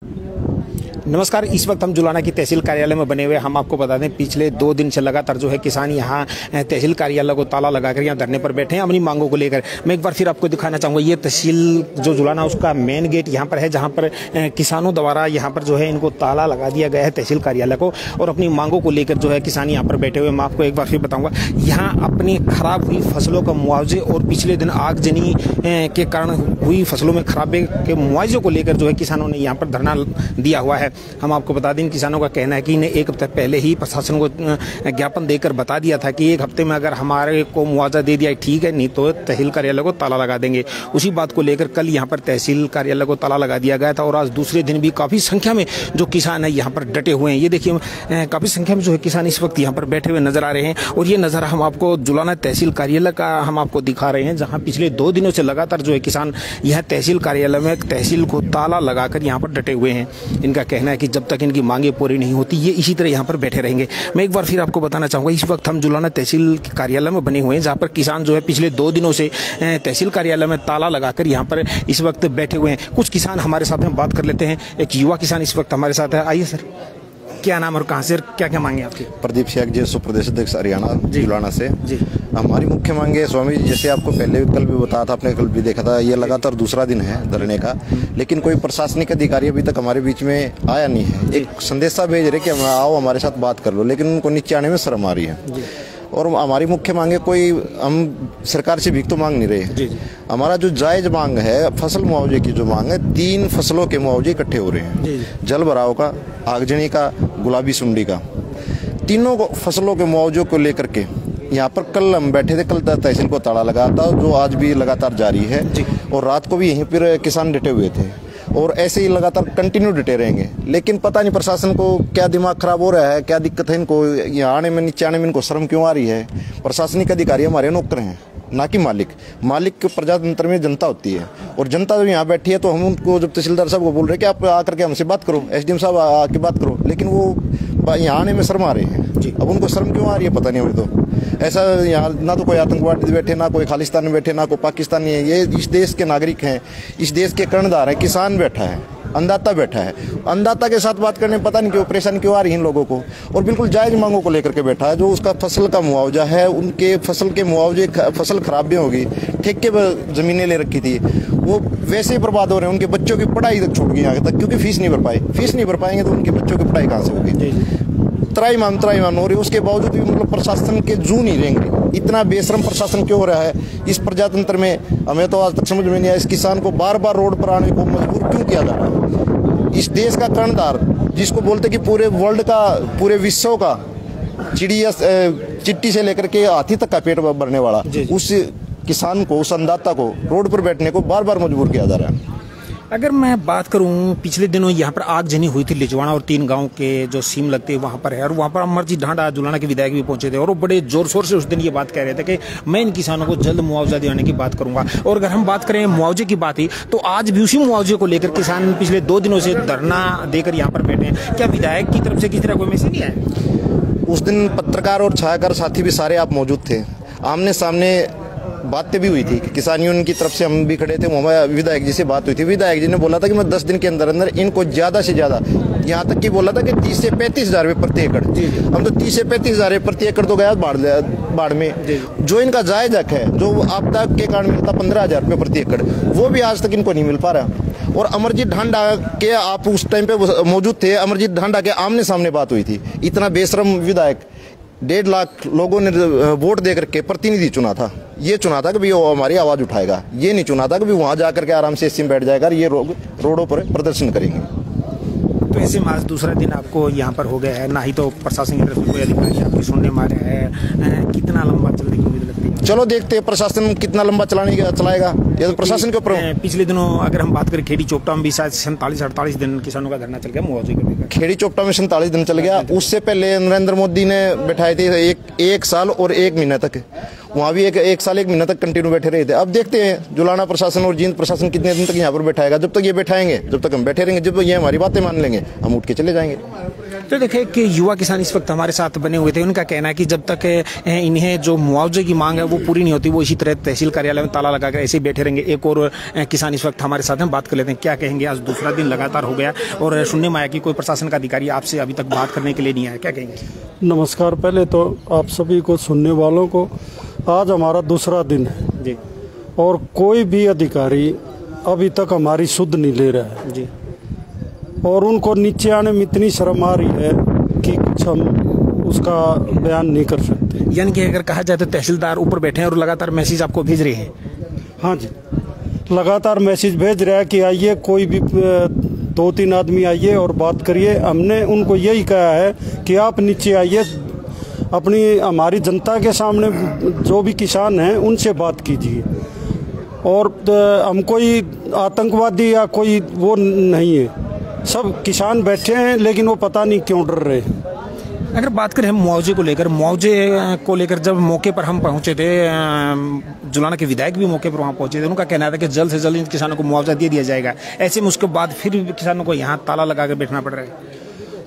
नमस्कार। इस वक्त हम जुलाना की तहसील कार्यालय में बने हुए हम आपको बता दें पिछले 2 दिन से लगातार जो है किसान यहाँ तहसील कार्यालय को ताला लगाकर यहाँ धरने पर बैठे हैं अपनी मांगों को लेकर। मैं एक बार फिर आपको दिखाना चाहूँगा, ये तहसील जो जुलाना उसका मेन गेट यहाँ पर है, जहाँ पर किसानों द्वारा यहाँ पर जो है इनको ताला लगा दिया गया है तहसील कार्यालय को, और अपनी मांगों को लेकर जो है किसान यहाँ पर बैठे हुए। मैं आपको एक बार फिर बताऊँगा, यहाँ अपनी खराब हुई फसलों का मुआवजे और पिछले दिन आगजनी के कारण हुई फसलों में खराबे के मुआवजे को लेकर जो है किसानों ने यहाँ पर धरना दिया हुआ है। हम आपको बता दें, किसानों का कहना है कि इन्हें एक हफ्ते पहले ही प्रशासन को ज्ञापन देकर बता दिया था कि एक हफ्ते में अगर हमारे को मुआवजा दे दिया ठीक है, नहीं तो तहसील कार्यालय को ताला लगा देंगे। उसी बात को लेकर कल यहाँ पर तहसील कार्यालय को ताला लगा दिया गया था और आज दूसरे दिन भी काफ़ी संख्या में जो किसान है यहाँ पर डटे हुए हैं। ये देखिए काफ़ी संख्या में जो है किसान इस वक्त यहाँ पर बैठे हुए नजर आ रहे हैं और ये नज़ारा हम आपको जुलाना तहसील कार्यालय का हम आपको दिखा रहे हैं, जहाँ पिछले 2 दिनों से लगातार जो है किसान यह तहसील कार्यालय में तहसील को ताला लगाकर यहाँ पर डटे हुए हैं। इनका कहना है कि जब तक इनकी मांगे पूरी नहीं होती ये इसी तरह यहाँ पर बैठे रहेंगे। मैं एक बार फिर आपको बताना चाहूँगा, इस वक्त हम जुलाना तहसील कार्यालय में बने हुए हैं, जहाँ पर किसान जो है पिछले 2 दिनों से तहसील कार्यालय में ताला लगाकर यहाँ पर इस वक्त बैठे हुए हैं। कुछ किसान हमारे साथ में बात कर लेते हैं। एक युवा किसान इस वक्त हमारे साथ है। आइए सर, क्या नाम और कहाँ से, क्या क्या मांगे आपकी? प्रदीप शेख जी, प्रदेश अध्यक्ष हरियाणा जुलाना से जी। हमारी मुख्य मांगे स्वामी जी, जैसे आपको पहले कल भी बताया था, आपने कल भी देखा था, ये लगातार दूसरा दिन है धरने का, लेकिन कोई प्रशासनिक अधिकारी अभी तक हमारे बीच में आया नहीं है। एक संदेशा भेज रहे कि आओ हमारे साथ बात कर लो, लेकिन उनको नीचे आने में शर्म आ रही है। और हमारी मुख्य मांगे, कोई हम सरकार से भीख तो मांग नहीं रहे। हमारा जो जायज मांग है, फसल मुआवजे की जो मांग है, 3 फसलों के मुआवजे इकट्ठे हो रहे हैं, जल भराव का, आगजनी का, गुलाबी सुंडी का। तीनों फसलों के मुआवजों को लेकर के यहाँ पर कल हम बैठे थे। कल तहसील को ताला लगा था, जो आज भी लगातार जारी है, और रात को भी यहीं पर किसान डटे हुए थे और ऐसे ही लगातार कंटिन्यू डटे रहेंगे। लेकिन पता नहीं प्रशासन को क्या दिमाग खराब हो रहा है, क्या दिक्कत है इनको, यहाँ आने में नीचे आने में इनको शर्म क्यों आ रही है। प्रशासनिक अधिकारी हमारे नौकर हैं, ना कि मालिक। मालिक के प्रजातंत्र में जनता होती है, और जनता जब यहाँ बैठी है तो हम उनको, जब तहसीलदार साहब को बोल रहे हैं कि आप आकर के हमसे बात करो, एसडीएम साहब आके बात करो, लेकिन वो यहाँ आने में शर्म आ रहे हैं। अब उनको शर्म क्यों आ रही है पता नहीं। हमें तो ऐसा यहाँ ना तो कोई आतंकवादी बैठे, ना कोई खालिस्तान में बैठे, ना कोई पाकिस्तानी है। ये इस देश के नागरिक हैं, इस देश के कर्णधार है। किसान बैठा है, अन्नदाता बैठा है, अन्नदाता के साथ बात करने पता नहीं क्यों परेशानी क्यों आ रही है इन लोगों को। और बिल्कुल जायज मांगों को लेकर के बैठा है, जो उसका फसल का मुआवजा है, उनके फसल के मुआवजे, फसल खराब भी होगी, ठेके पर जमीनें ले रखी थी, वो वैसे ही बर्बाद हो रहे हैं। उनके बच्चों की पढ़ाई तक छूट गई आगे तक, क्योंकि फीस नहीं भर पाए। फीस नहीं भर पाएंगे तो उनके बच्चों की पढ़ाई कहाँ से होगी। त्राईमान हो रही है, उसके बावजूद भी मतलब प्रशासन के जू नहीं रहेंगे। इतना बेशरम प्रशासन क्यों हो रहा है इस प्रजातंत्र में, हमें तो आज तक समझ में नहीं आया। इस किसान को बार बार रोड पर आने को मजबूर क्यों किया जा रहा है। इस देश का कर्णधार, जिसको बोलते कि पूरे वर्ल्ड का, पूरे विश्व का चिड़िया, चिट्टी से लेकर के हाथी तक का पेट भरने वाला, उस किसान को, उस अन्नदाता को रोड पर बैठने को बार बार मजबूर किया जा रहा है। अगर मैं बात करूं, पिछले दिनों यहाँ पर आगजनी हुई थी लिजवाना और 3 गांव के जो सीम लगते हैं वहाँ पर है, और वहाँ पर अमरजीत ढांडा जुलाना के विधायक भी पहुंचे थे और वो बड़े जोर शोर से उस दिन ये बात कह रहे थे कि मैं इन किसानों को जल्द मुआवजा दिलाने की बात करूंगा। और अगर हम बात करें मुआवजे की बात ही, तो आज भी उसी मुआवजे को लेकर किसान पिछले 2 दिनों से धरना देकर यहाँ पर बैठे हैं। क्या विधायक की तरफ से किसी तरह कोई मैसेज नहीं आया? उस दिन पत्रकार और छायाकार साथी भी सारे आप मौजूद थे, आमने सामने बातें भी हुई थी कि किसान यूनियन की तरफ से हम भी खड़े थे। हमारे विधायक जी से बात हुई थी, विधायक जी ने बोला था कि मैं 10 दिन के अंदर अंदर इनको ज्यादा से ज्यादा, यहाँ तक कि बोला था कि 30 से 35 हज़ार रुपये प्रति एकड़। हम तो 30 से 35 हज़ार प्रति एकड़ तो गया बाढ़ में। जो इनका जायज हक है, जो आपदा के कारण मिलता 15,000 रुपये प्रति एकड़, वो भी आज तक इनको नहीं मिल पा रहा। और अमरजीत ढांडा के, आप उस टाइम पे मौजूद थे, अमरजीत ढांडा के आमने सामने बात हुई थी। इतना बेशरम विधायक, 1.5 लाख लोगों ने वोट दे करके प्रतिनिधि चुना था। ये चुना था कि भाई वो हमारी आवाज उठाएगा, ये नहीं चुना था कि वहां जाकर के आराम से एसी में बैठ जाएगा, ये रोडों पर प्रदर्शन करेंगे। तो ऐसे में आज दूसरा दिन आपको यहाँ पर हो गया है, ना ही तो प्रशासन की तरफ से कोई अधिकारी आपकी सुनने में आ रहा है। कितना लंबा चलने की उम्मीद लगती है? चलो देखते हैं प्रशासन कितना लंबा चलाएगा, ये तो प्रशासन के ऊपर। पिछले दिनों अगर हम बात करें, खेड़ी चोपटा में भी शायद 47-48 दिन किसानों का धरना चल गया मुआवजे को लेकर। खेड़ी चोपटा में 47 दिन चल गया। उससे पहले नरेंद्र मोदी ने बैठाए थे एक साल और 1 महीने तक, वहाँ भी एक साल 1 महीने तक कंटिन्यू बैठे रहे थे। अब देखते हैं जुलाना प्रशासन और जींद प्रशासन कितने दिन तक यहाँ पर बैठाएगा। जब तक ये बैठाएंगे, जब तक हम बैठे रहेंगे, जब तक ये हमारी बातें मान लेंगे, हम उठ के चले जाएंगे। तो देखिए कि युवा किसान इस वक्त हमारे साथ बने हुए थे, उनका कहना है कि जब तक इन्हें जो मुआवजे की मांग है वो पूरी नहीं होती, वो इसी तरह तहसील कार्यालय में ताला लगाकर ऐसे ही बैठे रहेंगे। एक और किसान इस वक्त हमारे साथ हैं, बात कर लेते हैं, क्या कहेंगे। आज दूसरा दिन लगातार हो गया और सुनने में आया कि कोई प्रशासन का अधिकारी आपसे अभी तक बात करने के लिए नहीं आया, क्या कहेंगे। नमस्कार, पहले तो आप सभी को, सुनने वालों को, आज हमारा दूसरा दिन है जी, और कोई भी अधिकारी अभी तक हमारी सुध नहीं ले रहा है जी, और उनको नीचे आने में इतनी शर्म आ रही है कि कुछ हम उसका बयान नहीं कर सकते। यानी कि अगर कहा जाए तो तहसीलदार ऊपर बैठे हैं और लगातार मैसेज आपको भेज रहे हैं। हाँ जी, लगातार मैसेज भेज रहा है कि आइए, कोई भी 2-3 आदमी आइए और बात करिए। हमने उनको यही कहा है कि आप नीचे आइए, अपनी हमारी जनता के सामने जो भी किसान हैं उनसे बात कीजिए। और हम कोई आतंकवादी या कोई वो नहीं है, सब किसान बैठे हैं, लेकिन वो पता नहीं क्यों डर रहे हैं। अगर बात करें हम मुआवजे को लेकर जब मौके पर हम पहुंचे थे, जुलाना के विधायक भी मौके पर वहां पहुंचे थे, उनका कहना था कि जल्द से जल्द इन किसानों को मुआवजा दे दिया जाएगा। ऐसे में उसके बाद फिर किसानों को यहाँ ताला लगा कर बैठना पड़ रहा है।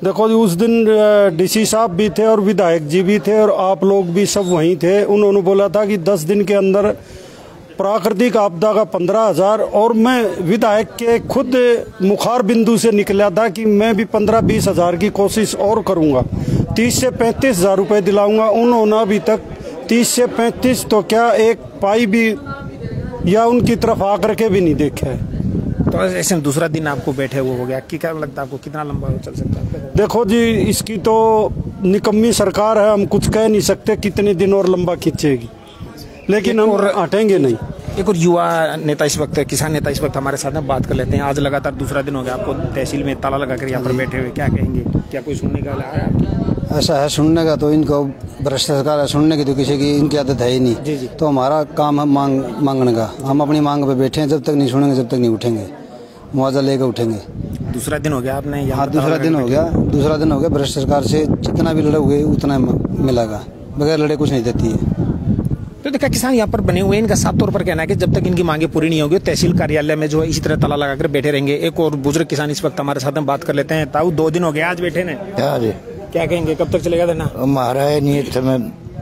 देखो जी, उस दिन डीसी साहब भी थे और विधायक जी भी थे और आप लोग भी सब वहीं थे। उन्होंने बोला था कि 10 दिन के अंदर प्राकृतिक आपदा का 15,000, और मैं विधायक के खुद मुखार बिंदु से निकला था कि मैं भी 15-20 हज़ार की कोशिश और करूंगा, 30 से 35 हज़ार रुपये दिलाऊंगा। उन्होंने अभी तक 30 से 35 तो क्या एक पाई भी या उनकी तरफ आकर के भी नहीं देखा है। तो ऐसे दूसरा दिन आपको बैठे हुए हो गया, क्या लगता है आपको कितना लंबा चल सकता है। देखो जी, इसकी तो निकम्मी सरकार है, हम कुछ कह नहीं सकते कितने दिन और लंबा खींचेगी, लेकिन हम हटेंगे नहीं। एक और युवा नेता इस वक्त, किसान नेता इस वक्त हमारे साथ में, बात कर लेते हैं। आज लगातार दूसरा दिन हो गया आपको तहसील में ताला लगाकर यहाँ पर बैठे हुए, क्या कहेंगे। क्या कोई सुनने का आया? ऐसा है, सुनने का तो इनको भ्रष्टाचार है, सुनने की तो किसी की इनकी आदत है ही नहीं। जी जी। तो हमारा काम है मांगने का, हम अपनी मांग पे बैठे हैं, जब तक नहीं सुनेंगे जब तक नहीं उठेंगे, मुआवजा लेकर उठेंगे। दूसरा दिन हो गया आपने यहाँ? दूसरा दिन हो गया। भ्रष्ट सरकार से जितना भी लड़ोगे उतना मिलेगा, बगैर लड़े कुछ नहीं देती है। तो देखा, किसान यहाँ पर बने हुए हैं, इनका साफ तौर पर कहना है कि जब तक इनकी मांगे पूरी नहीं होगी तहसील कार्यालय में जो है इसी तरह ताला लगाकर बैठे रहेंगे। एक और बुजुर्ग किसान इस वक्त हमारे साथ में, बात कर लेते हैं। ताऊ, 2 दिन हो गए आज बैठे ने, क्या कहेंगे, कब तक चलेगा धरना? हमारा है नियत समय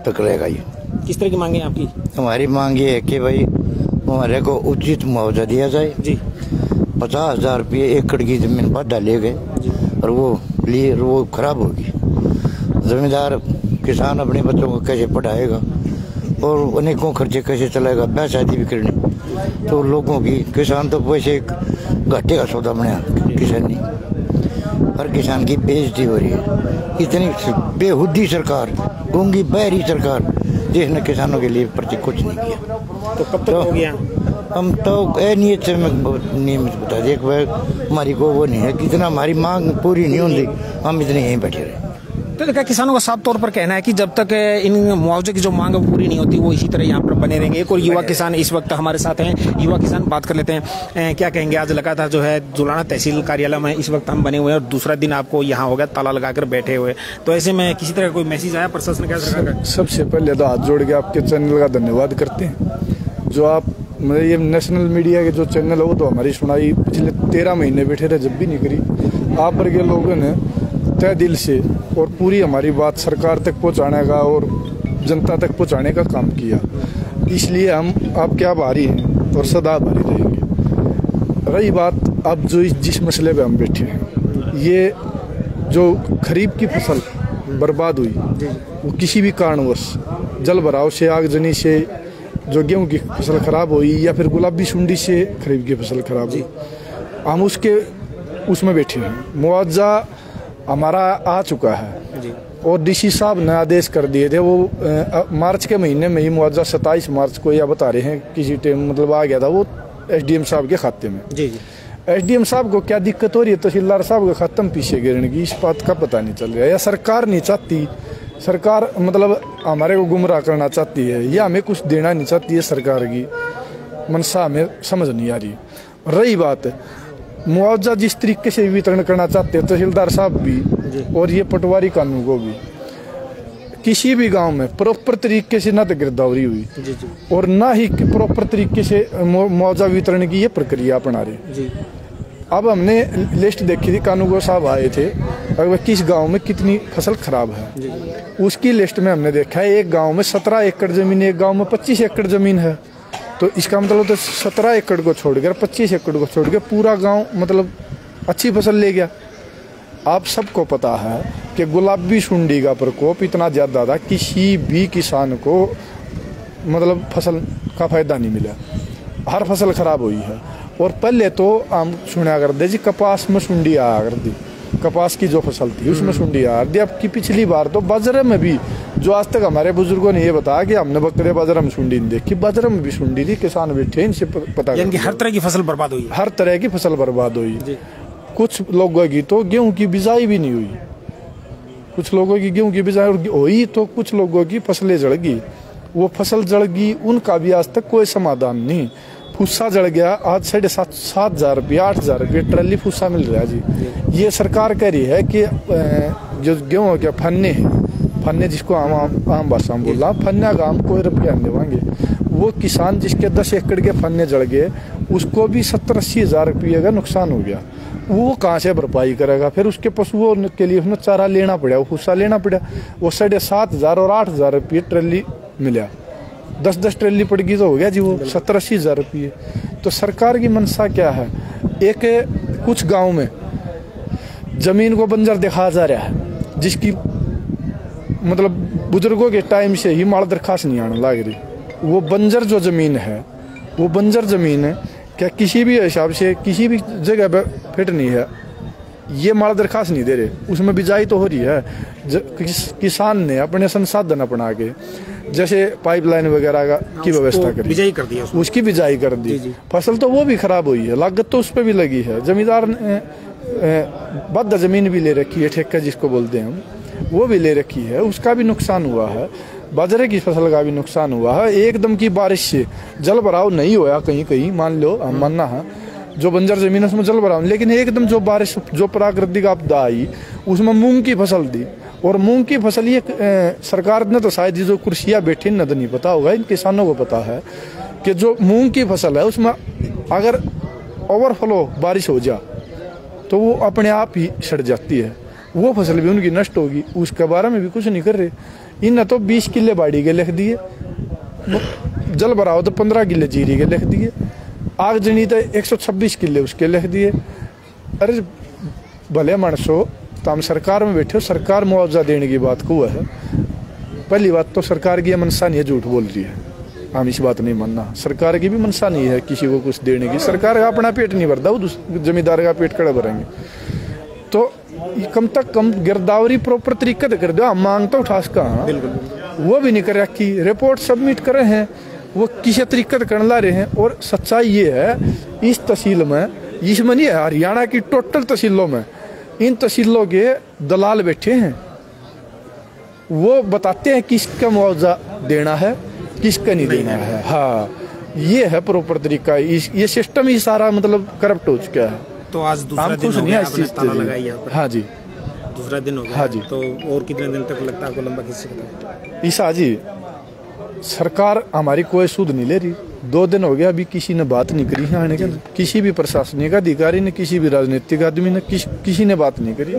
तक रहेगा ये। किस तरह की मांगे हैं आपकी? हमारी मांग ये है कि भाई हमारे को उचित मुआवजा दिया जाए जी। 50,000 रुपये एकड़ की जमीन पर डाले गए और वो खराब होगी। जमींदार किसान अपने बच्चों को कैसे पढ़ाएगा और अनेकों खर्चे कैसे चलाएगा, ब्याह शादी भी करनी, तो लोगों की, किसान तो वैसे घाटे का सौदा बना किसानी। हर किसान की बेइज्जती हो रही है। इतनी बेहुदी सरकार, गूंगी बहरी सरकार, जिसने किसानों के लिए प्रति कुछ नहीं किया। तो कब तक हो गया? हम तो नियत से नियमित बता दें, हमारी को वो नहीं है, कितना हमारी मांग पूरी नहीं होती हम इतने यहीं बैठे रहे। तो देखा, किसानों का साफ तौर पर कहना है कि जब तक इन मुआवजे की जो मांग पूरी नहीं होती वो इसी तरह यहाँ पर बने रहेंगे। एक और युवा किसान इस वक्त हमारे साथ हैं, युवा किसान, बात कर लेते हैं। क्या कहेंगे। आज लगातार जो है जुलाना तहसील कार्यालय में इस वक्त हम बने हुए हैं और दूसरा दिन आपको यहाँ हो गया ताला लगाकर बैठे हुए, तो ऐसे में किसी तरह कोई मैसेज आया प्रशासन का? सबसे पहले तो हाथ जोड़ के आपके चैनल का धन्यवाद करते हैं। जो आप मतलब ये नेशनल मीडिया के जो चैनल है वो तो हमारी सुनाई पिछले 13 महीने बैठे रहे, जब भी नहीं करी। आप पर के लोगों ने तय दिल से और पूरी हमारी बात सरकार तक पहुंचाने का और जनता तक पहुंचाने का काम किया, इसलिए हम आपके आभारी हैं और सदा आभारी रहेंगे। रही बात अब जो जिस मसले पे हम बैठे हैं, ये जो खरीफ की फसल बर्बाद हुई, वो किसी भी कारणवश जल भराव से, आगजनी से जो गेहूं की फसल खराब हुई या फिर गुलाबी सुंडी से खरीफ की फसल खराब हुई, हम उसमें बैठे हैं। मुआवजा हमारा आ चुका है और डीसी साहब ने आदेश कर दिए थे, वो मार्च के महीने में ही मुआवजा 27 मार्च को या बता रहे हैं किसी टाइम मतलब आ गया था वो एसडीएम साहब के खाते में। जी जी। एसडीएम साहब को क्या दिक्कत हो रही है, तहसीलदार साहब के खाते में पीछे गिरने की, इस बात का पता नहीं चल रहा है। या सरकार नहीं चाहती, सरकार मतलब हमारे को गुमराह करना चाहती है, या हमें कुछ देना नहीं चाहती है, सरकार की मनसा हमें समझ नहीं आ रही। रही बात मुआवजा जिस तरीके से वितरण करना चाहते हैं तहसीलदार साहब भी और ये पटवारी कानून को भी, किसी भी गांव में प्रॉपर तरीके से ना तो गिरदावरी हुई और ना ही प्रॉपर तरीके से मुआवजा वितरण की ये प्रक्रिया अपना रहे। अब हमने लिस्ट देखी थी, कानूगो साहब आए थे, अगर किस गांव में कितनी फसल खराब है उसकी लिस्ट में हमने देखा है एक गांव में 17 एकड़ जमीन, एक गांव में 25 एकड़ जमीन है। तो इसका मतलब तो 17 एकड़ को छोड़ कर 25 एकड़ को छोड़ के पूरा गांव मतलब अच्छी फसल ले गया। आप सबको पता है कि गुलाबी सुंडी का प्रकोप इतना ज़्यादा था, किसी भी किसान को मतलब फसल का फायदा नहीं मिला, हर फसल खराब हुई है। और पहले तो हम सुना करते जी कपास में सुंडी आया कर दी, कपास की जो फसल थी उसमें सुंडी आ दी। अब की पिछली बार तो बाजरे में भी, जो आज तक हमारे बुजुर्गों ने ये बताया कि हमने बकरे बाजरे में सुंडी नहीं देखी, बाजरे में भी सुंडी थी, किसान बैठे इनसे पता, यानी हर तरह की फसल बर्बाद हुई, हर तरह की फसल बर्बाद हुई। कुछ लोगों की तो गेहूं की बिजाई भी नहीं हुई, कुछ लोगों की गेहूं की बिजाई हुई तो कुछ लोगों की फसलें जड़ गई। वो फसल जड़ गई, उनका भी आज तक कोई समाधान नहीं। फूसा जड़ गया, आज 7,500 रुपये 8,000 रुपये ट्रली फूसा मिल रहा है जी। ये सरकार कह रही है कि जो गेहूँ के फन्ने हैं, फन्ने जिसको आम भाषा में बोला, फन्ना का हम कोई रुपया नहीं देवांगे। वो किसान जिसके 10 एकड़ के फन्ने जड़ गए उसको भी 70-80 हज़ार रुपये का नुकसान हो गया, वो कहाँ से भरपाई करेगा? फिर उसके पशुओं के लिए उसने चारा लेना पड़ा, वो फूसा लेना पड़ा। वो 7,500 और 8,000 रुपये ट्रली मिला, 10-10 ट्रली पड़ गई तो हो गया जी वो 70-80 हज़ार रुपये। तो सरकार की मंशा क्या है? एक कुछ गांव में जमीन को बंजर दिखाया जा रहा है, जिसकी मतलब बुजुर्गों के टाइम से ही माल दरखास्त नहीं आने लग रही। वो बंजर जो जमीन है, वो बंजर जमीन है क्या किसी भी हिसाब से किसी भी जगह पे फिट नहीं है, ये माल दरखास्त नहीं दे रहे, उसमें बिजाई तो हो रही है। किसान ने अपने संसाधन अपना के जैसे पाइपलाइन वगैरह का की व्यवस्था करी, बिजाई कर दी, उसकी बिजाई कर दी। फसल तो वो भी खराब हुई है, लागत तो उस पर भी लगी है। जमींदार ने बद्ध जमीन भी ले रखी है, ठेका जिसको बोलते हैं हम, वो भी ले रखी है, उसका भी नुकसान हुआ है। बाजरे की फसल का भी नुकसान हुआ है। एकदम की बारिश से जल भराव नहीं होया, कहीं कहीं मान लो, हम मानना है जो बंजर जमीन है उसमें जल भराव, लेकिन एकदम जो बारिश, जो प्राकृतिक आपदा आई उसमें मूंग की फसल दी। और मूंग की फसल ये सरकार ने तो शायद जो कुर्सियाँ बैठी न तो नहीं पता होगा, इन किसानों को पता है कि जो मूंग की फसल है उसमें अगर ओवरफ्लो बारिश हो जा तो वो अपने आप ही सड़ जाती है, वो फसल भी उनकी नष्ट होगी। उसके बारे में भी कुछ नहीं कर रहे। इन तो 20 किले बाड़ी के लिख दिए, जल भराव तो 15 किले जीरी के लिख दिए, आगजनी तो 126 किले उसके लिख दिए। अरे भले मानसो तो हम सरकार में बैठे हो, सरकार मुआवजा देने की बात को है। पहली बात तो सरकार की मनसा नहीं है, झूठ बोल रही है, हम इस बात नहीं मानना। सरकार की भी मनसा नहीं है किसी को कुछ देने की, सरकार का अपना पेट नहीं भरता, वो जमींदार का पेट कड़ा भरेंगे। तो कम तक कम गिरदावरी प्रॉपर तरीके से कर दो। हम मांग तो उठा सका, वो भी नहीं कर रखी। रिपोर्ट सबमिट कर रहे हैं, वो किसी तरीके से करने ला रहे हैं। और सच्चाई ये है इस तहसील में, इसमें नहीं है, हरियाणा की टोटल तहसीलों में इन तहसीलों के दलाल बैठे हैं, वो बताते हैं किसका मुआवजा देना है किसका नहीं देना है। हाँ, ये है प्रॉपर तरीका। ये सिस्टम ही सारा मतलब करप्ट हो चुका है। तो आज दूसरा दिन हो गया, आपने ताला लगाया यहाँ पर। हाँ जी, दूसरा दिन हो गया। हाँ जी। तो और कितने दिन तक लगता है आपको लंबा खींच सकता? ईसा जी, सरकार हमारी कोई सूद नहीं ले रही। 2 दिन हो गया, अभी किसी ने बात नहीं करी है आने के, किसी भी प्रशासनिक अधिकारी ने, किसी भी राजनीतिक आदमी ने, किसी ने बात नहीं करी।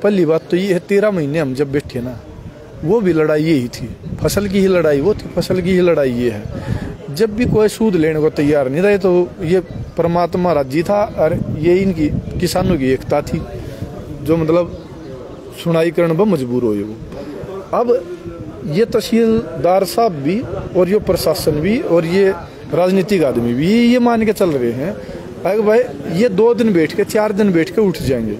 पहली बात तो ये है, 13 महीने हम जब बैठे ना, वो भी लड़ाई यही थी, फसल की ही लड़ाई वो थी, फसल की ही लड़ाई ये है। जब भी कोई सूद लेने को तैयार नहीं रहे तो ये परमात्मा राजी था, और ये इनकी किसानों की एकता थी जो मतलब सुनाई करने पर मजबूर हो। वो अब ये तहसीलदार साहब भी और ये प्रशासन भी और ये राजनीतिक आदमी भी ये मान के चल रहे हैं अगर भाई ये 2 दिन बैठ के 4 दिन बैठ के उठ जाएंगे।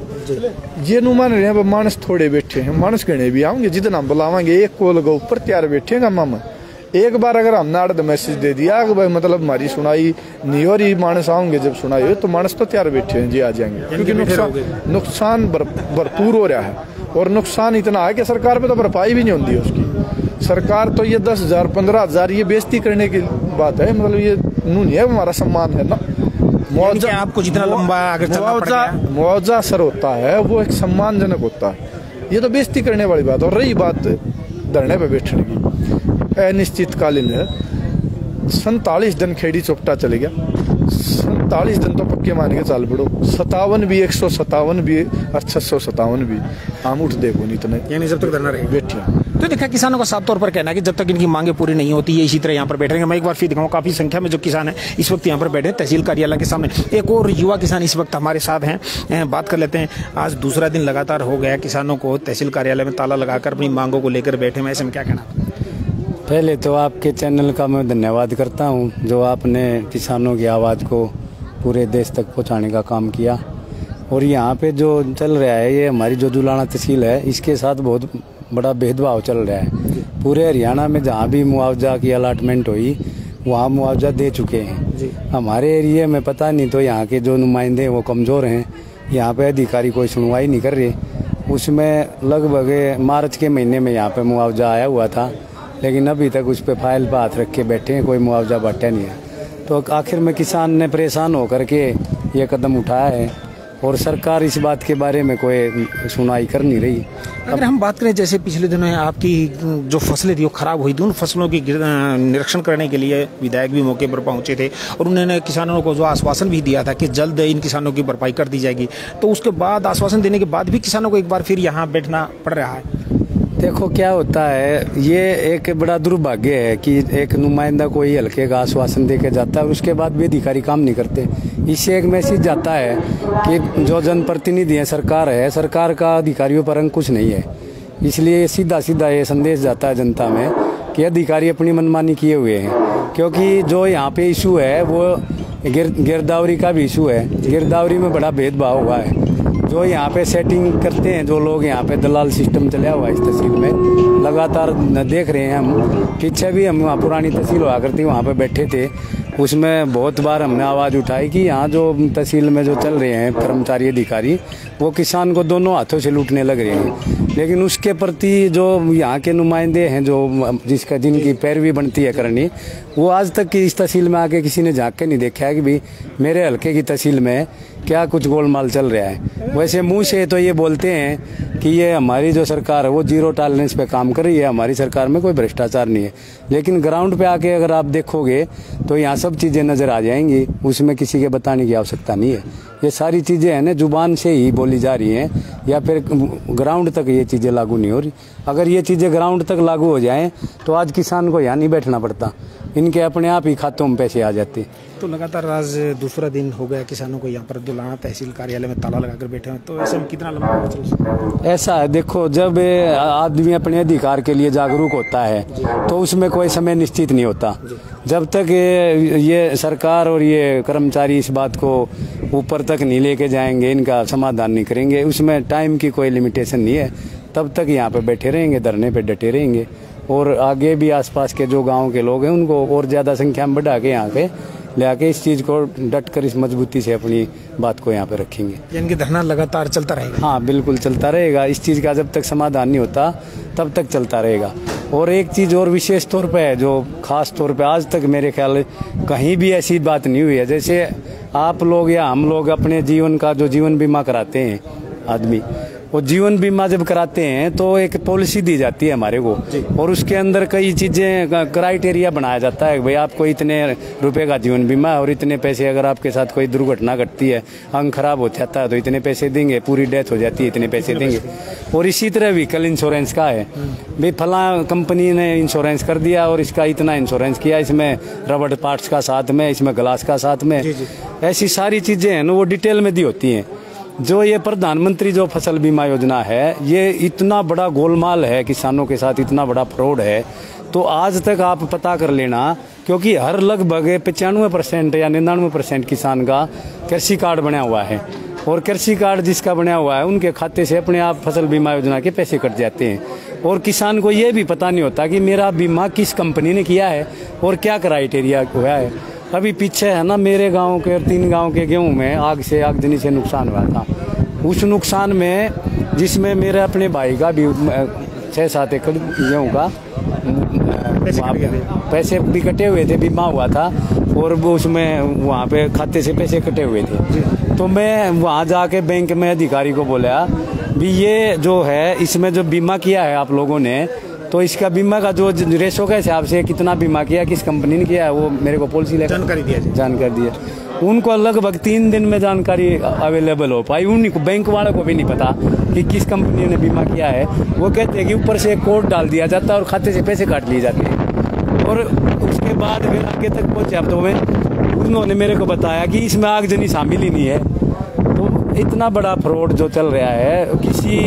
ये नु मान रहे हैं मानस थोड़े बैठे हैं, मानस गणे भी आएंगे, जितना हम बुलावांगे एक को लगा ऊपर तैयार बैठेगा मामा। एक बार अगर हमने आड़ मैसेज दे दिया कि भाई मतलब हमारी सुनाई नहीं हो रही, मानस आओगे जब सुनाई हो, तो मानस तो तैयार बैठे हैं जी, आ जाएंगे। क्योंकि नुकसान भरपूर हो रहा है, और नुकसान इतना है कि सरकार पे तो भरपाई भी नहीं होती है उसकी। सरकार तो ये 10,000 15,000 ये बेइज्जती करने की बात है, मतलब ये नू नहीं है, हमारा सम्मान है ना। मुआवजा आपको जितना लंबा अगर मुआवजा सर होता है वो एक सम्मानजनक होता है, ये तो बेइज्जती करने वाली बात। और रही बात धरने पे बैठने की, अनिश्चितकालीन है, 47 दिन खेड़ी चौपटा चले गया, 45 दिन तो पक्के मान के चाल पड़ो, 57 भी 157 भी और 657 भी हम उठ देखो नहीं इतने, यानी जब तक धरना रहेगा बैठिए। तो देखा किसानों का साफ तौर पर कहना है कि जब तक इनकी मांगे पूरी नहीं होती है इसी तरह यहाँ पर बैठे रहेंगे। मैं एक बार फिर दिखाऊं, काफी संख्या में जो किसान हैं इस वक्त यहाँ पर बैठे तहसील कार्यालय के सामने। एक और युवा किसान इस वक्त हमारे साथ हैं, बात कर लेते हैं। आज दूसरा दिन लगातार हो गया किसानों को तहसील कार्यालय में ताला लगाकर अपनी मांगों को लेकर बैठे हैं, ऐसे में क्या कहना? पहले तो आपके चैनल का मैं धन्यवाद करता हूं, जो आपने किसानों की आवाज़ को पूरे देश तक पहुंचाने का काम किया। और यहाँ पे जो चल रहा है, ये हमारी जो जुलाना तहसील है, इसके साथ बहुत बड़ा भेदभाव चल रहा है। पूरे हरियाणा में जहाँ भी मुआवजा की अलाटमेंट हुई वहाँ मुआवजा दे चुके हैं। हमारे एरिया में पता नहीं, तो यहाँ के जो नुमाइंदे वो कमज़ोर हैं, यहाँ पे अधिकारी कोई सुनवाई नहीं कर रहे। उसमें लगभग मार्च के महीने में यहाँ पे मुआवजा आया हुआ था, लेकिन अभी तक उस पर फाइल पर हाथ रख के बैठे हैं, कोई मुआवजा बांटा नहीं है। तो आखिर में किसान ने परेशान होकर के ये कदम उठाया है और सरकार इस बात के बारे में कोई सुनवाई कर नहीं रही। अगर हम बात करें, जैसे पिछले दिनों आपकी जो फसलें थी वो खराब हुई थी, उन फसलों की निरीक्षण करने के लिए विधायक भी मौके पर पहुंचे थे और उन्होंने किसानों को जो आश्वासन भी दिया था कि जल्द इन किसानों की भरपाई कर दी जाएगी, तो उसके बाद आश्वासन देने के बाद भी किसानों को एक बार फिर यहाँ बैठना पड़ रहा है। देखो क्या होता है, ये एक बड़ा दुर्भाग्य है कि एक नुमाइंदा कोई हल्के का आश्वासन दे के जाता है और उसके बाद भी अधिकारी काम नहीं करते। इससे एक मैसेज जाता है कि जो जनप्रतिनिधि है, सरकार का अधिकारियों पर अंकुश नहीं है। इसलिए सीधा सीधा ये संदेश जाता है जनता में कि अधिकारी अपनी मनमानी किए हुए हैं। क्योंकि जो यहाँ पे इशू है वो गिरदावरी का भी इशू है। गिरदावरी में बड़ा भेदभाव हुआ है। जो यहाँ पे सेटिंग करते हैं, जो लोग यहाँ पे दलाल सिस्टम चला हुआ है इस तहसील में, लगातार देख रहे हैं हम। पीछे भी हम वहाँ पुरानी तहसील हुआ करती, वहाँ पे बैठे थे, उसमें बहुत बार हमने आवाज़ उठाई कि यहाँ जो तहसील में जो चल रहे हैं कर्मचारी अधिकारी, वो किसान को दोनों हाथों से लूटने लग रहे हैं। लेकिन उसके प्रति जो यहाँ के नुमाइंदे हैं, जो जिनकी पैरवी बनती है करनी, वो आज तक की इस तहसील में आके किसी ने झाँक के नहीं देखा है कि भाई मेरे हल्के की तहसील में क्या कुछ गोलमाल चल रहा है। वैसे मुंह से तो ये बोलते हैं कि ये हमारी जो सरकार है वो जीरो टॉलरेंस पे काम कर रही है, हमारी सरकार में कोई भ्रष्टाचार नहीं है। लेकिन ग्राउंड पे आके अगर आप देखोगे तो यहाँ सब चीज़ें नज़र आ जाएंगी, उसमें किसी के बताने की आवश्यकता नहीं है। ये सारी चीज़ें हैं ना, जुबान से ही बोली जा रही हैं, या फिर ग्राउंड तक ये चीज़ें लागू नहीं हो रही। अगर ये चीज़ें ग्राउंड तक लागू हो जाएं तो आज किसान को यहाँ नहीं बैठना पड़ता, इनके अपने आप ही खातों में पैसे आ जाते। तो लगातार आज दूसरा दिन हो गया किसानों को यहाँ पर दुलाना तहसील कार्यालय में ताला लगाकर बैठे हैं, तो ऐसे में कितना लंबा चल सकता है? ऐसा है, देखो जब आदमी अपने अधिकार के लिए जागरूक होता है तो उसमें कोई समय निश्चित नहीं होता। जब तक ये सरकार और ये कर्मचारी इस बात को ऊपर तक नहीं लेके जाएंगे, इनका समाधान नहीं करेंगे, उसमें टाइम की कोई लिमिटेशन नहीं है, तब तक यहाँ पे बैठे रहेंगे, धरने पे डटे रहेंगे। और आगे भी आसपास के जो गांव के लोग हैं उनको और ज़्यादा संख्या में बढ़ा के यहाँ पे ले आके इस चीज़ को डट कर इस मजबूती से अपनी बात को यहाँ पे रखेंगे। यानी कि धरना लगातार चलता रहेगा? हाँ बिल्कुल चलता रहेगा। इस चीज़ का जब तक समाधान नहीं होता तब तक चलता रहेगा। और एक चीज़ और विशेष तौर पे है, जो खास तौर पे आज तक मेरे ख्याल कहीं भी ऐसी बात नहीं हुई है। जैसे आप लोग या हम लोग अपने जीवन का जो जीवन बीमा कराते हैं आदमी, वो जीवन बीमा जब कराते हैं तो एक पॉलिसी दी जाती है हमारे को, और उसके अंदर कई चीज़ें क्राइटेरिया बनाया जाता है। भाई आपको इतने रुपए का जीवन बीमा है और इतने पैसे, अगर आपके साथ कोई दुर्घटना घटती है, अंग खराब हो जाता है तो इतने पैसे देंगे, पूरी डेथ हो जाती है इतने पैसे देंगे। और इसी तरह व्हीकल इंश्योरेंस का है, भाई फलां कंपनी ने इंश्योरेंस कर दिया और इसका इतना इंश्योरेंस किया, इसमें रबड़ पार्ट्स का साथ में, इसमें ग्लास का साथ में, ऐसी सारी चीज़ें हैं ना वो डिटेल में दी होती हैं। जो ये प्रधानमंत्री जो फसल बीमा योजना है, ये इतना बड़ा गोलमाल है, किसानों के साथ इतना बड़ा फ्रॉड है, तो आज तक आप पता कर लेना, क्योंकि हर लगभग 95% या 99% किसान का कृषि कार्ड बना हुआ है, और कृषि कार्ड जिसका बना हुआ है उनके खाते से अपने आप फसल बीमा योजना के पैसे कट जाते हैं। और किसान को ये भी पता नहीं होता कि मेरा बीमा किस कंपनी ने किया है और क्या क्राइटेरिया हुआ है। अभी पीछे है ना, मेरे गांव के और 3 गांव के गेहूं में आगजनी से नुकसान हुआ था। उस नुकसान में जिसमें मेरे अपने भाई का भी 6-7 एकड़ गेहूं का पैसे भी कटे हुए थे, बीमा हुआ था, और उसमें वहाँ पे खाते से पैसे कटे हुए थे। तो मैं वहाँ जाके बैंक में अधिकारी को बोला भी ये जो है इसमें जो बीमा किया है आप लोगों ने, तो इसका बीमा का जो रेशो के हिसाब से कितना बीमा किया, किस कंपनी ने किया है, वो मेरे को पॉलिसी लेकर जानकारी दिया। उनको लगभग 3 दिन में जानकारी अवेलेबल हो पाई। उनको बैंक वालों को भी नहीं पता कि किस कंपनी ने बीमा किया है। वो कहते हैं कि ऊपर से एक कोड डाल दिया जाता है और खाते से पैसे काट लिए जाते हैं, और उसके बाद फिर आगे तक पहुँचे हफ्तों में उन्होंने मेरे को बताया कि इसमें आगजनी शामिल ही नहीं है। तो इतना बड़ा फ्रॉड जो चल रहा है, किसी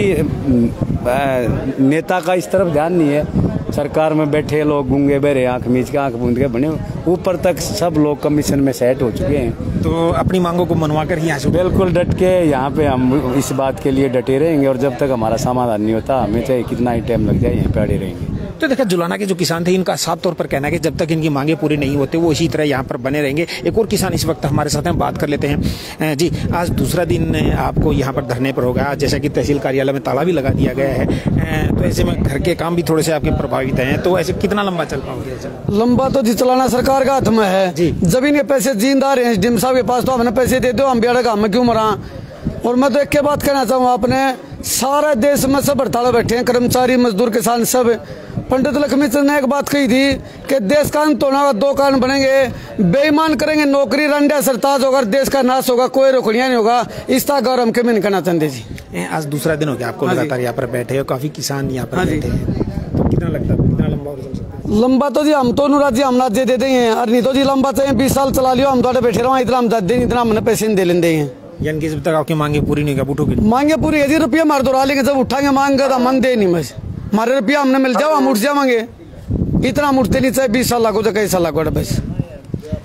नेता का इस तरफ ध्यान नहीं है। सरकार में बैठे लोग गूंगे बहरे, आंख मीच के आंख बूंद के बने, ऊपर तक सब लोग कमीशन में सेट हो चुके हैं। तो अपनी मांगों को मनवा कर ही यहाँ से बिल्कुल डट के यहाँ पे हम इस बात के लिए डटे रहेंगे, और जब तक हमारा समाधान नहीं होता हमें चाहे कितना ही टाइम लग जाए, यहीं पे अड़े रहेंगे। तो देखा, जुलाना के जो किसान थे इनका साफ तौर पर कहना है कि जब तक इनकी मांगे पूरी नहीं होते वो इसी तरह यहाँ पर बने रहेंगे। एक और किसान इस वक्त हमारे साथ हैं, बात कर लेते हैं। जी, आज दूसरा दिन आपको यहाँ पर धरने पर होगा, जैसा कि तहसील कार्यालय में ताला भी लगा दिया गया है, तो ऐसे में घर के काम भी थोड़े से आपके प्रभावित हैं, तो ऐसे कितना लंबा चल पाओगे? लंबा तो जी चलाना सरकार का हाथ में है जी। जमीन के पैसे जिंदा रहे डिम साहब के पास, तो हमने पैसे दे दो, हम बेड़ा काम में क्यों मरा। और मैं तो एक के बात कहना चाहूँगा, आपने सारे देश में सब हड़ताल बैठे हैं, कर्मचारी मजदूर किसान सब। पंडित लक्ष्मीचंद ने एक बात कही थी कि देश का अंत होना, 2 कारण बनेंगे, बेईमान करेंगे नौकरी, रंडा सरताज होगा, देश का नाश होगा, कोई रोकड़िया नहीं होगा। इस तरह गौरव के में नहीं कहना चाहते जी। आज दूसरा दिन हो गया आपको लगातार यहाँ पर बैठे हो, काफी किसान यहाँ पर बैठे हैं, तो कितना लगता है कितना लंबा और चल सकता है? लंबा तो जी हम तो अनुराज जी हम ना दे देते हैं, और नहीं तो जी लंबा चाहिए 20 साल चला लियो, हम तो बैठे रहो, इतना हम दे इतना हमने पैसे नहीं दे लेते हैं। यानी कि जब तक आपकी मांगे पूरी नहीं कर उठोगे? मांगे पूरी है जी, रुपया मार दो लेंगे, जब उठाएंगे मांग तो मन दे नहीं, बस हमारे रुपया हमने मिल जाओ, हम उठ जाएंगे। इतना हम उठते नहीं, चाहे 20 साल लागो तो कई साल लागो बस।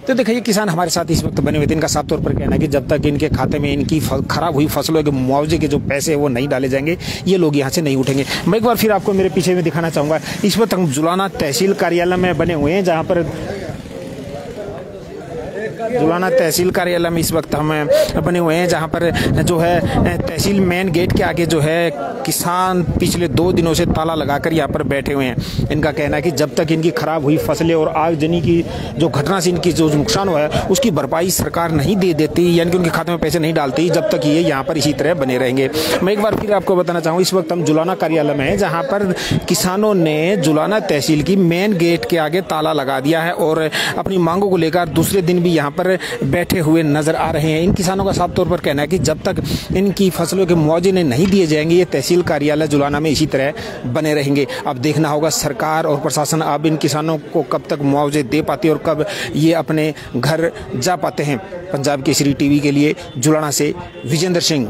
तो देखिए, किसान हमारे साथ इस वक्त बने हुए थे, इनका साफ तौर पर कहना है कि जब तक इनके खाते में इनकी खराब हुई फसलों के मुआवजे के जो पैसे हैं वो नहीं डाले जाएंगे, ये लोग यहाँ से नहीं उठेंगे। मैं एक बार फिर आपको मेरे पीछे में दिखाना चाहूँगा, इस वक्त हम जुलाना तहसील कार्यालय में बने हुए हैं, जहाँ पर जुलाना तहसील कार्यालय में इस वक्त हम बने हुए हैं, जहां पर जो है तहसील मेन गेट के आगे जो है किसान पिछले 2 दिनों से ताला लगाकर यहाँ पर बैठे हुए हैं। इनका कहना है कि जब तक इनकी खराब हुई फसलें और आगजनी की जो घटना से इनकी जो नुकसान हुआ है उसकी भरपाई सरकार नहीं दे देती, यानी कि उनके खाते में पैसे नहीं डालती, जब तक ये यहाँ पर इसी तरह बने रहेंगे। मैं एक बार फिर आपको बताना चाहूँगा, इस वक्त हम जुलाना कार्यालय में हैं, जहाँ पर किसानों ने जुलाना तहसील की मेन गेट के आगे ताला लगा दिया है और अपनी मांगों को लेकर दूसरे दिन भी यहाँ पर बैठे हुए नजर आ रहे हैं। इन किसानों का साफ तौर पर कहना है कि जब तक इनकी फसलों के मुआवजे नहीं दिए जाएंगे, ये तहसील कार्यालय जुलाना में इसी तरह बने रहेंगे। अब देखना होगा सरकार और प्रशासन अब इन किसानों को कब तक मुआवजे दे पाती है और कब ये अपने घर जा पाते हैं। पंजाब केसरी टीवी के लिए जुलाना से विजेंद्र सिंह।